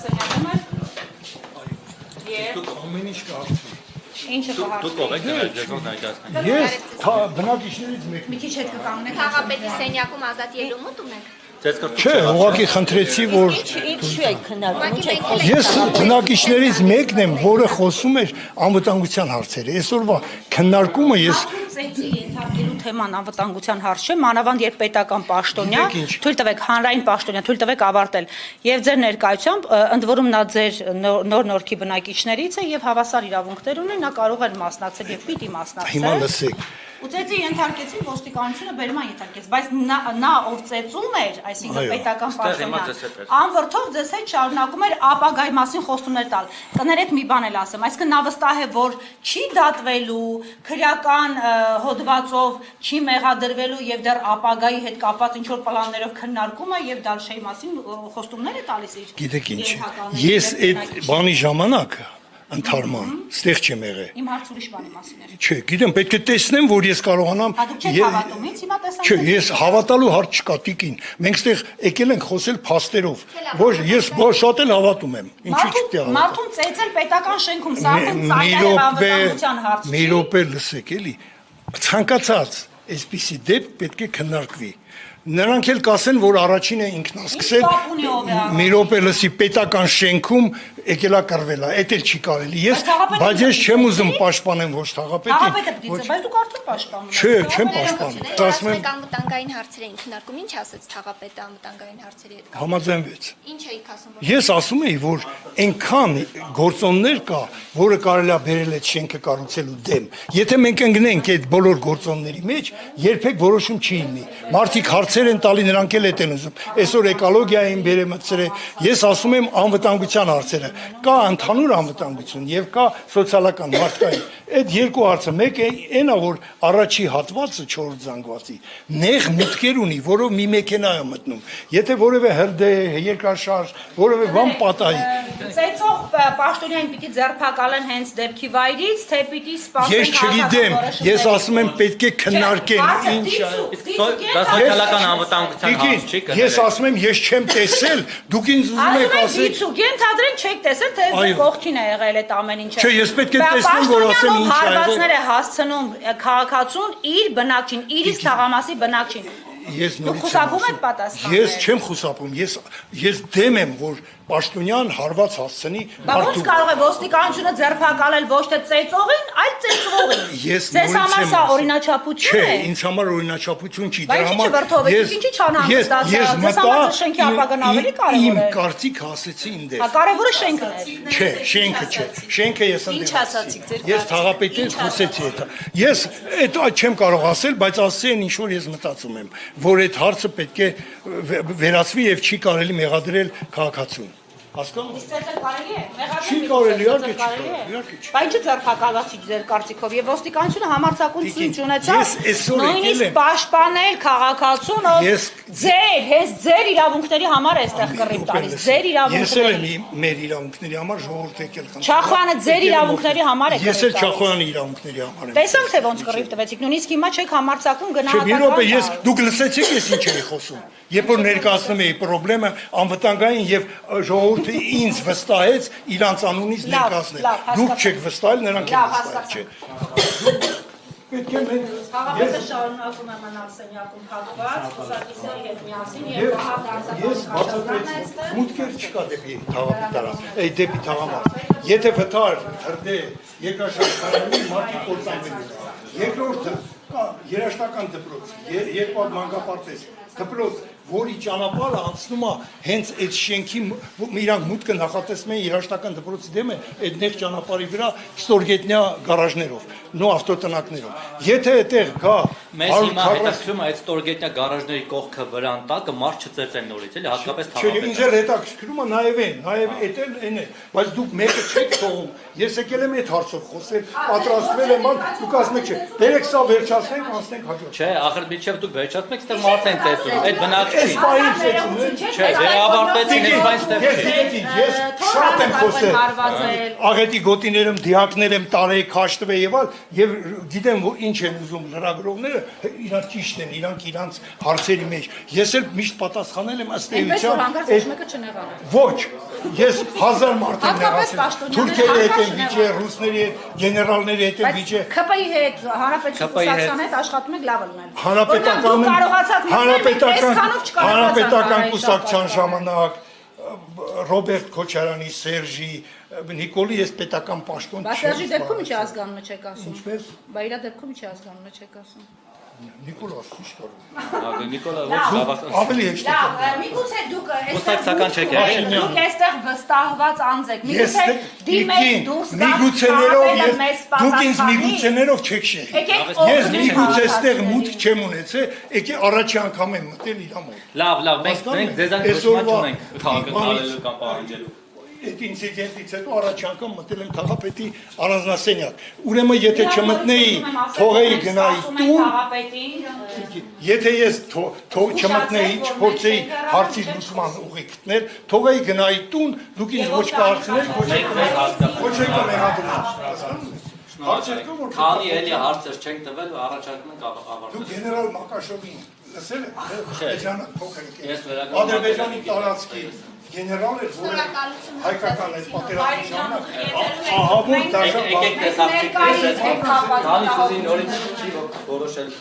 սենյակում եք։ Դուք ամեն ինչ կհարցնի։ Ինչը կհարցնի։ Դուք ով եք ձեզով ներկայացնեք։ Ես բնակիչներից մեկն Մի քիչ հետ կկանգնեք։ Թաղապետի սենյակում ազատ ելումուտ ունեք։ Չէ, ուղղակի խնդրեցի, որ Ինչու եք քննարկում, ինչ եք ես բնակիչներից մեկն եմ, որը խոսում էր անվտանգության հարցերը։ Այսօրվա քննարկումը ես Ծեծի ենթարկելու թեման անվտանգության հարց չէ, մանավանդ երբ պետական պաշտոնյա, թույլ տվեք հանրային պաշտոնյա, թույլ տվեք ավարտել։ Եվ ձեր ներկայությամբ ընդ որում նա ձեր նոր նորքի բնակիչներից է եւ հավասար իրավունքներ ունի, նա կարող է մասնակցել եւ պիտի մասնակցել։ հիմա լսեք։ Ու ծեծի ենթարկեցին ոստիկանությունը բերման ենթարկեց, բայց նա ով ծեծում էր, այսինքն պետական պաշտոնյան, անվրդով ձեզ հետ շարունակում էր ապագայի մասին խոստումներ տալ։ Կներեք մի բան էլ ասեմ, այսինքն նա վստահ է, որ չի դատվելու, քրեական հոդվածով չի մեղադրվելու եւ դեռ ապագայի հետ կապված ինչ որ պլաններով քննարկում է եւ դալշեի մասին խոստումներ է տալիս իր։ Գիտեք ինչ, ես այդ բանի ժամանակ ընթարման, ստեղ չեմ եղել։ Իմ հարց ուրիշ բանի մասին էր։ Չէ, գիտեմ, պետք է տեսնեմ, որ ես կարողանամ։ Դուք չեք հավատում ինձ, հիմա տեսանք։ Չէ, ես հավատալու հարց չկա տիկին։ Մենք ստեղ եկել ենք խոսել փաստերով։ Ոչ, ես շատ էլ հավատում եմ։ Ինչի՞ չպետք է հավատալ։ Մարդուն ծեծել պետական շենքում, սա արդեն ծայրահեղ անվտանգության հարց չի։ Մի րոպե լսեք, էլի։ Ցանկացած այսպիսի դեպք պետք է քննարկվի։ Նրանք էլ կասեն, որ առաջինը ինքն է սկսել։ Մի րոպե լսի, պետական շենքում եկելա կռվելա, էդ էլ չի կարելի։ Բայց ես չեմ ուզում պաշտպանեմ ոչ թաղապետին։ Թաղապետը պիտի ծե, բայց դուք արդեն պաշտպանում եք։ Չէ, չեմ պաշտպանում։ Ասում եմ, անվտանգային հարցեր էին քննարկում, ինչ ասաց Թաղապետը անվտանգային հարցերի հետ կապ։ համաձայնվեց։ Ինչ էիք ասում։ Ես ասում էի, որ այնքան գործոններ կա, որը կարելի է բերել այդ շենքը կառուցելու դեմ։ Եթե մենք ընկնենք այդ բոլոր գործոնների մեջ, երբեք որոշում չի լինի։ Մարդիկ հարցեր են տալի, նրանք էլ այդ են ուզում։ Այսօր էկոլոգիային բերեմցրել, ես ասում եմ անվտանգության հարցերը։ Կա ընդհանուր անվտանգություն եւ կա սոցիալական մարդկային։ Այդ երկու հարցը, մեկը այնա, որ առաջի հատվածը 4 զանգվածի նեղ մուտքեր ունի, որով մի մեքենա է մտնում։ Եթե որևէ հրդեհ, երկրաշարժ, որևէ բան պատահի։ Ծեծող պաշտոնյային պիտի ձերբակալեն հենց դեպքի վայրից, թե պիտի սպասեն։ Ես չգիտեմ, ես ասում եմ պետք է քննարկեն ինչ է։ Դա սոցիալական անվտանգության հարց չի կներեք։ Ես ասում եմ, ես չեմ տեսել, դուք ինձ ուզում եք ասել։ Ենթադրեն չեք տեսել, թե կողքին է եղել այդ ամեն ինչը։ Չէ, ես պետք է տեսնեմ, որ ասեմ ինչ է եղել։ Հարվածներ է հասցնում քաղաքացուն իր բնակչին, իրից թաղամասի բնակչին։ Ես նորից խուսափում եք պատասխանել։ Ես չեմ խուսափում, ես դեմ եմ, որ պաշտոնյան հարված հասցնի Բայց ո՞նց կարող է ոստիկանությունը ձերբակալել ոչ թե ծեծողին, այլ ծեծվողին։ Ձեզ համար սա օրինաչափություն է։ Չէ, ինձ համար օրինաչափություն չի, դրա համար ես ինչի չանհանգստացա, ձեզ համար շենքի ապագան ավելի կարևոր է։ Իմ կարծիք ասեցի իմ դեր։ Հա կարևորը շենքն է։ Չէ, շենքը չէ։ Շենքը ես Ինչ ասացիք ձեր Ես թաղապետից խոսեցի դա։ Ես այդ չեմ կարող ասել, բայց ասել են ինչ որ ես մտածում եմ, որ այդ հարցը պետք է վերացվի եւ չի կարելի մեղադրել քաղաքացուն։ Հասկանու՞մ։ Իսկ դա կարելի է։ Չի կարելի, իհարկե չի կարելի։ Բայց ինչ ձերբակալացի ձեր կարծիքով եւ ոստիկանությունը համարձակություն չունեցավ նույնիսկ պաշտպանել քաղաքացուն, ով ձեր, հենց ձեր իրավունքների համար է այստեղ կռիվ տալիս, ձեր իրավունքների։ Ես էլ եմ մեր իրավունքների համար ժողովուրդ եկել խնդրել։ Չախոյանը ձեր իրավունքների համար է կռիվ տալիս։ Ես էլ Չախոյանի իրավունքների համար եմ։ Տեսանք թե ոնց կռիվ տվեցիք, նույնիսկ հիմա չեք համարձակում գնահատական։ Չէ, մի րոպե, դուք լսեցիք ես ինչ էի խոսում։ Երբ որ ներկայացնում էի խնդրեմը անվտանգային եւ ժողովուրդը ինձ վստահեց իրանց անունից ներկայացնել։ Դուք չեք վստահել, նրանք են վստահել, չէ։ Պետք է մենք Խաղապետը շարունակում է մնալ սենյակում փակված, կուսակիցների հետ միասին եւ ես բացատրեցի, մուտքեր չկա դեպի թաղապետարան, դեպի թաղամաս։ Եթե վթար, հրդեհ, երկրաշարժ մարդիկ կործանվելու։ Երկրորդը կա երաշտական դպրոց, երկու մանկապարտեզ, դպրոց, որի ճանապարհը անցնում է հենց այդ շենքի իրանք մուտքը նախատեսում են երաշտական դպրոցի դեմը այդ նեղ ճանապարհի վրա ստորգետնյա գարաժներով, նո ավտոտնակներով։ Եթե այդտեղ կա Մեզ հիմա հետաքրքրում է այդ ստորգետնյա գարաժների կողքը վրան տակը մարդ չծեծեն նորից, էլի հատկապես թաղապետը։ Չէ, ինձ էլ հետաքրքրում է նաև էդ էլ է, բայց դուք մեկը չեք թողում։ Ես եկել եմ այդ հարցով խոսել, պատրաստվել եմ, դուք ասում եք չէ, դերեք սա վերջացնենք, անցնենք հաջորդ։ Չէ, ախր միջև դուք վերջացնեք, այստեղ մարդ են ծեծում, այդ բնակ չի։ Չէ, վերաբարտեցին այս բան ստեղ չի։ Ես շատ եմ խոսել։ Աղետի գոտիներում դիակներ եմ տարել, քաշտվել եւ այլ, եւ գիտեմ որ ինչ են ուզում լրագրողները, իրանք ճիշտ են, իրանք իրանց հարցերի մեջ։ Ես էլ միշտ պատասխանել եմ ըստ էության։ Այնպես որ հանկարծ ոչ մեկը չնեղավ։ Ոչ, Ես 1000 մարդ եմ Հատկապես ներացել։ պաշտոնյաները Թուրքերի հետ եմ հակաշն վիճե, ռուսների հետ, գեներալների հետ եմ վիճե։ ԿՊ-ի հետ, Հանրապետության կուսակցության հետ աշխատում եք լավ լնել։ Հանրապետական կուսակցության ժամանակ Ռոբերտ Քոչարյանի, Սերժի, Նիկոլի ես պետական պաշտոն Բա Սերժի դեպքում ինչի ազգանունը չեք ասում։ Ինչպես։ Բա իր դեպքում ինչի ազգանունը չեք ասում։ Նիկոլաս ի՞նչ կարող։ Նիկոլա ոչ Ավելի հեշտ է։ Լավ, միգուցե դուք Կուսակցական չեք եղել։ Դուք այստեղ վստահված անձ եք։ Միգուցե դիմեք դուրս միգուցեներով դուք ինձ միգուցեներով չեք շեհ։ Ես միգուցե այստեղ մուտք չեմ ունեցել, եկե առաջի անգամ եմ մտել իր մոտ։ Լավ, մենք ձեզանք ոչ չունենք քաղաքականալու կամ պահանջելու։ Այդ ինցիդենտից հետո առաջ անգամ մտել եմ քաղաքապետի առանձնասենյակ։ Ուրեմն եթե չմտնեի, թողեի գնայի տուն, եթե ես չմտնեի, չփորձեի հարցի լուծման ուղի գտնել, թողեի գնայի տուն, դուք ինձ ոչ կհարցնեք, ոչ կմեղադրեք։ Քանի էլի հարցեր չենք տվել, առաջարկում ենք ավարտել։ Դուք գեներալ Մակաշովին լսել եք, Ես Ադրբեջանի տարածքի գեներալ էր, որը հայկական էր պատերազմի ժամանակ, ահավոր դաշնամուր եկեք տեսախցիկ, քանի չուզին նորից չի որոշել։